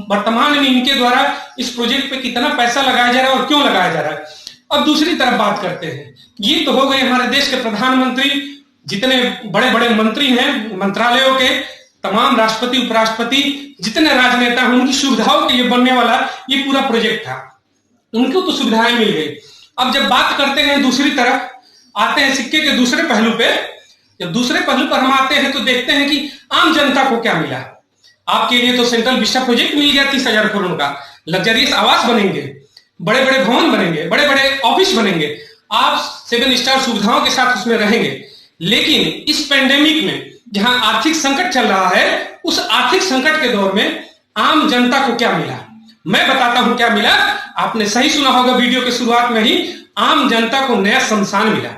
वर्तमान में इनके द्वारा इस प्रोजेक्ट पे कितना पैसा लगाया जा रहा है और क्यों लगाया जा रहा है। अब दूसरी तरफ बात करते हैं, ये तो हो गए हमारे देश के प्रधानमंत्री, जितने बड़े बड़े मंत्री हैं, मंत्रालयों के तमाम राष्ट्रपति उपराष्ट्रपति जितने राजनेता हैं, उनकी सुविधाओं के लिए बनने वाला ये पूरा प्रोजेक्ट था, उनको तो सुविधाएं मिल गई। अब जब बात करते हैं दूसरी तरफ, आते हैं सिक्के के दूसरे पहलू पे, जब दूसरे पहलू पर हम आते हैं तो देखते हैं कि आम जनता को क्या मिला। आपके लिए तो सेंट्रल विस्टा प्रोजेक्ट मिल गया 30,000 करोड़ का, लग्जरियस आवास बनेंगे, बड़े बड़े भवन बनेंगे, बड़े बड़े ऑफिस बनेंगे, आप 7 स्टार सुविधाओं के साथ उसमें रहेंगे। लेकिन इस पेंडेमिक में जहां आर्थिक संकट चल रहा है, उस आर्थिक संकट के दौर में आम जनता को क्या मिला, मैं बताता हूं क्या मिला। आपने सही सुना होगा वीडियो के शुरुआत में ही, आम जनता को नया शमशान मिला।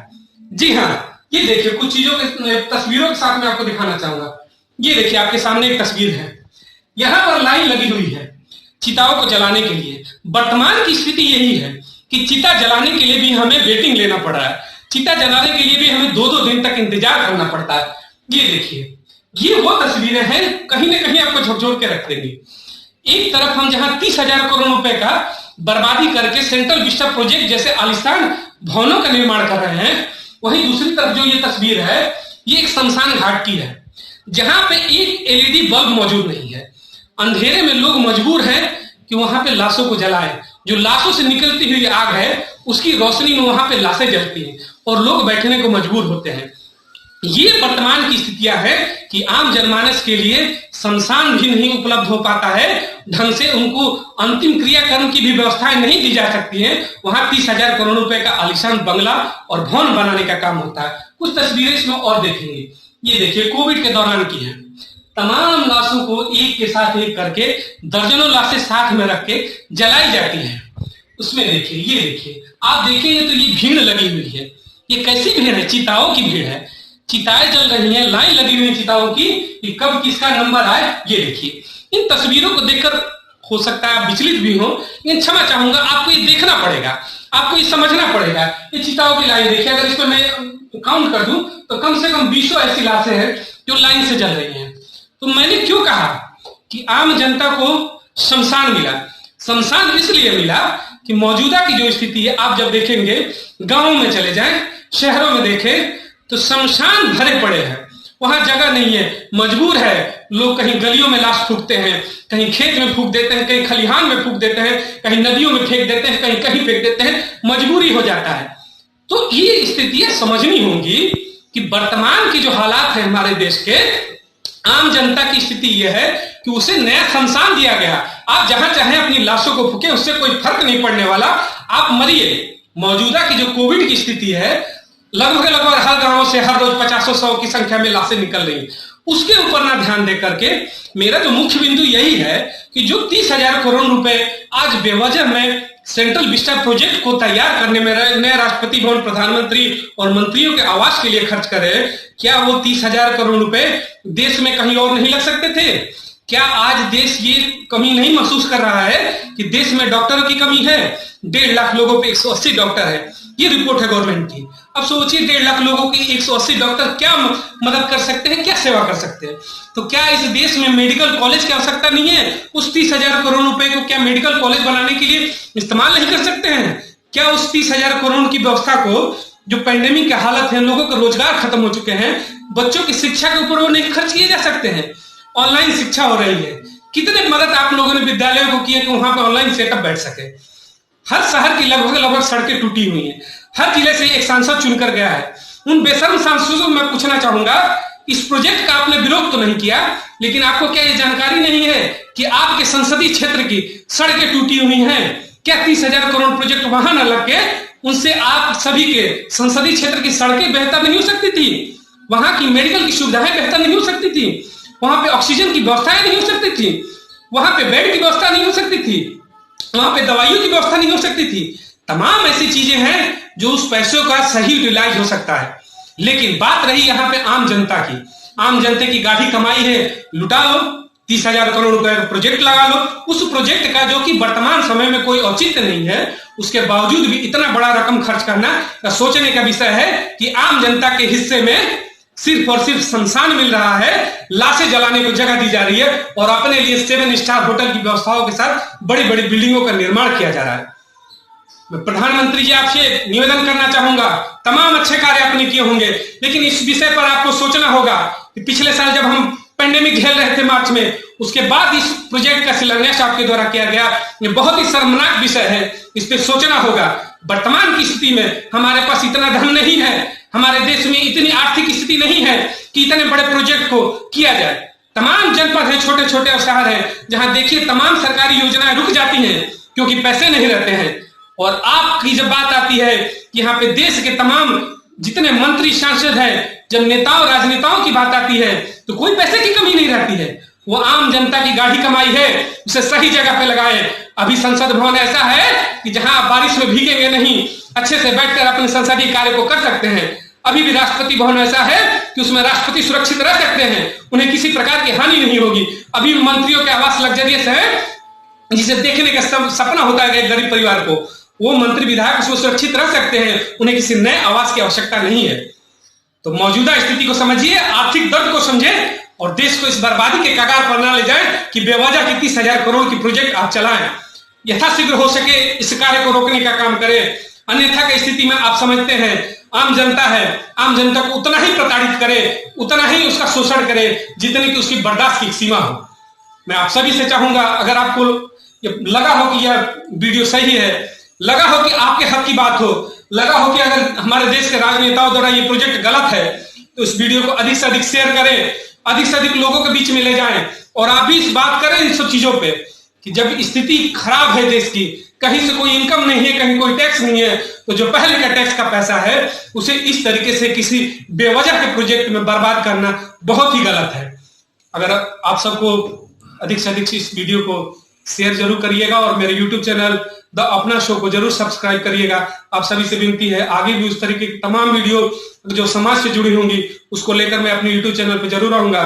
जी हाँ, ये देखिए कुछ चीजों के तस्वीरों के साथ मैं आपको दिखाना चाहूंगा। ये देखिए आपके सामने एक तस्वीर है, यहां पर लाइन लगी हुई है चिताओं को जलाने के लिए। वर्तमान की स्थिति यही है कि चिता जलाने के लिए भी हमें वेटिंग लेना पड़ रहा है, चिता जलाने के लिए भी हमें 2-2 दिन तक इंतजार करना पड़ता है। ये देखिए, ये वो तस्वीरें हैं, कहीं ना कहीं आपको झकझोर के रख देंगी। एक तरफ हम जहां 30,000 करोड़ रुपए का बर्बादी करके सेंट्रल विस्टा प्रोजेक्ट जैसे आलिशान भवनों का निर्माण कर रहे हैं, वहीं दूसरी तरफ जो ये तस्वीर है, ये एक शमशान घाट की है, जहां पे एक एलईडी बल्ब मौजूद नहीं है। अंधेरे में लोग मजबूर हैं कि वहां पे लाशों को जलाएं। जो लाशों से निकलती हुई आग है, उसकी रोशनी में वहां पे लाशें जलती हैं और लोग बैठने को मजबूर होते हैं। ये वर्तमान की स्थितियां है कि आम जनमानस के लिए शमशान भी नहीं उपलब्ध हो पाता है, ढंग से उनको अंतिम क्रियाक्रम की भी व्यवस्थाएं नहीं दी जा सकती हैं। वहां 30,000 करोड़ रुपए का आलिशान बंगला और भवन बनाने का काम होता है। कुछ तस्वीरें इसमें और देखेंगे। ये देखिए कोविड के दौरान की है, तमाम लाशों को एक के साथ एक करके दर्जनों लाशें साथ में रख के जलाई जाती है। उसमें देखिए, ये देखिए, आप देखेंगे तो ये भीड़ लगी हुई है। ये कैसी भीड़ है? चिताओं की भीड़ है, चिताएं जल रही हैं, लाइन लगी हुई है चिताओं की कि कब किसका नंबर आए। ये देखिए, इन तस्वीरों को देखकर हो सकता है आप विचलित भी हो, लेकिन क्षमा चाहूंगा, आपको ये देखना पड़ेगा, आपको ये समझना पड़ेगा। ये चिताओं की लाइन देखिए, अगर इसको मैं काउंट कर दूं तो कम से कम 20 ऐसी लाशें हैं जो लाइन से जल रही हैं। तो मैंने क्यों कहा कि आम जनता को शमशान मिला? शमशान इसलिए मिला कि मौजूदा की जो स्थिति है, आप जब देखेंगे गांवों में चले जाएं, शहरों में देखें तो शमशान भरे पड़े हैं, वहां जगह नहीं है, मजबूर है लोग। कहीं गलियों में लाश फूकते हैं, कहीं खेत में फूक देते हैं, कहीं खलिहान में फूक देते हैं, कहीं नदियों में फेंक देते हैं, कहीं कहीं फेंक देते हैं, मजबूरी हो जाता है। तो ये स्थितियां समझनी होंगी कि वर्तमान की जो हालात है हमारे देश के, आम जनता की स्थिति यह है कि उसे नया शमशान दिया गया। आप जहां चाहे अपनी लाशों को फूके, उससे कोई फर्क नहीं पड़ने वाला, आप मरिए। मौजूदा की जो कोविड की स्थिति है, लगभग हर गांव से हर रोज 50-100 की संख्या में लाशें निकल रही हैं, उसके ऊपर ना ध्यान दे करके मेरा जो मुख्य बिंदु यही है कि जो 30,000 करोड़ रुपए आज बेवजह में सेंट्रल विस्टा प्रोजेक्ट को तैयार करने में नए राष्ट्रपति भवन, प्रधानमंत्री और मंत्रियों के आवास के लिए खर्च करे, क्या वो 30,000 करोड़ रुपए देश में कहीं और नहीं लग सकते थे? क्या आज देश ये कमी नहीं महसूस कर रहा है कि देश में डॉक्टरों की कमी है? 1.5 लाख लोगों पे 180 डॉक्टर है, ये रिपोर्ट है गवर्नमेंट की। अब सोचिए 1.5 लाख लोगों की 180 डॉक्टर क्या मदद कर सकते हैं, क्या सेवा कर सकते हैं? तो क्या इस देश में मेडिकल कॉलेज की आवश्यकता नहीं है? उस 30,000 करोड़ रुपए को क्या मेडिकल कॉलेज बनाने के लिए इस्तेमाल नहीं कर सकते हैं? क्या उस 30,000 करोड़ की व्यवस्था को, जो पेंडेमिक की हालत है, लोगों के रोजगार खत्म हो चुके हैं, बच्चों की शिक्षा के ऊपर वो नहीं खर्च किए जा सकते हैं? ऑनलाइन शिक्षा हो रही है, कितने मदद आप लोगों ने विद्यालयों को किए कि वहां पर ऑनलाइन सेटअप बैठ सके। हर शहर की लगभग सड़कें टूटी हुई हैं, हर जिले से एक सांसद चुनकर गया है। उन बेशर्म सांसदों को मैं पूछना चाहूंगा, इस प्रोजेक्ट का आपने विरोध तो नहीं किया, लेकिन आपको क्या ये जानकारी नहीं है कि आपके संसदीय क्षेत्र की सड़कें टूटी हुई हैं? क्या 30,000 करोड़ प्रोजेक्ट वहां न लग के उनसे आप सभी के संसदीय क्षेत्र की सड़कें बेहतर नहीं हो सकती थी? वहां की मेडिकल की सुविधाएं बेहतर नहीं हो सकती थी? वहां पे ऑक्सीजन की व्यवस्थाएं नहीं हो सकती थी? वहां पे बेड की व्यवस्था नहीं हो सकती थी? वहां पे दवाइयों की व्यवस्था नहीं हो सकती थी? तमाम ऐसी चीजें हैं जो उस पैसों का सही यूटिलाइज हो सकता है। लेकिन बात रही यहाँ पे आम जनता की। आम जनता की गाढ़ी कमाई है, लुटा लो, 30,000 करोड़ रुपए का प्रोजेक्ट लगा लो। उस प्रोजेक्ट का जो कि वर्तमान समय में कोई औचित्य नहीं है, उसके बावजूद भी इतना बड़ा रकम खर्च करना सोचने का विषय है कि आम जनता के हिस्से में सिर्फ और सिर्फ शमशान मिल रहा है, लाशें जलाने को जगह दी जा रही है और अपने लिए 7 स्टार होटल की व्यवस्थाओं के साथ बड़ी बड़ी बिल्डिंगों का निर्माण किया जा रहा है। मैं प्रधानमंत्री जी आपसे निवेदन करना चाहूंगा, तमाम अच्छे कार्य आपने किए होंगे, लेकिन इस विषय पर आपको सोचना होगा कि पिछले साल जब हम पेंडेमिक झेल रहे थे मार्च में, उसके बाद इस प्रोजेक्ट का शिलान्यास आपके द्वारा किया गया। ये बहुत ही शर्मनाक विषय है, इस पे सोचना होगा। वर्तमान की स्थिति में हमारे पास इतना धन नहीं है, हमारे देश में इतनी आर्थिक स्थिति नहीं है कि इतने बड़े प्रोजेक्ट को किया जाए। तमाम जनपद है, छोटे छोटे शहर है, जहां देखिए तमाम सरकारी योजनाएं रुक जाती हैं क्योंकि पैसे नहीं रहते हैं। और आपकी जब बात आती है कि यहाँ पे देश के तमाम जितने मंत्री सांसद हैं, जब नेताओं राजनेताओं की बात आती है तो कोई पैसे की कमी नहीं रहती है। वो आम जनता की गाढ़ी कमाई है, उसे सही जगह पे लगाए। अभी संसद भवन ऐसा है कि जहां आप बारिश में भीगेंगे नहीं, अच्छे से बैठकर अपने संसदीय कार्य को कर सकते हैं। अभी भी राष्ट्रपति भवन ऐसा है कि उसमें राष्ट्रपति सुरक्षित रह सकते हैं, उन्हें किसी प्रकार की हानि नहीं होगी। अभी मंत्रियों के आवास लग्जरियस है, जिसे देखने का सपना होता है एक गरीब परिवार को, वो मंत्री विधायक उसमें सुरक्षित रह सकते हैं, उन्हें किसी नए आवास की आवश्यकता नहीं है। तो मौजूदा स्थिति को समझिए, आर्थिक दर्द को समझे और देश को इस बर्बादी के कगार पर ना ले जाए कि बेवजह की 30,000 करोड़ की प्रोजेक्ट आप चलाएं। यथाशीघ्र हो सके इस कार्य को रोकने का काम करें, अन्यथा की स्थिति में आप समझते हैं आम जनता है, आम जनता को उतना ही प्रताड़ित करे, उतना ही उसका शोषण करे जितनी कि उसकी बर्दाश्त की सीमा हो। मैं आप सभी से चाहूंगा, अगर आपको लगा हो कि यह वीडियो सही है, लगा हो कि आपके हक की बात हो, लगा हो कि अगर हमारे देश के राजनेताओं द्वारा ये प्रोजेक्ट गलत है, तो इस वीडियो को अधिक से अधिक शेयर करें, अधिक से अधिक लोगों के बीच में ले जाएं और आप भी इस बात करें इन सब चीजों पे कि जब स्थिति खराब है देश की, कहीं से कोई इनकम नहीं है, कहीं कोई टैक्स नहीं है, तो जो पहले का टैक्स का पैसा है उसे इस तरीके से किसी बेवजह के प्रोजेक्ट में बर्बाद करना बहुत ही गलत है। अगर आप सबको अधिक से अधिक इस वीडियो को शेयर जरूर करिएगा और मेरे YouTube चैनल द अपना शो को जरूर सब्सक्राइब करिएगा। आप सभी से विनती है, आगे भी उस तरीके की तमाम वीडियो जो समाज से जुड़ी होंगी उसको लेकर मैं अपने YouTube चैनल पर जरूर आऊंगा।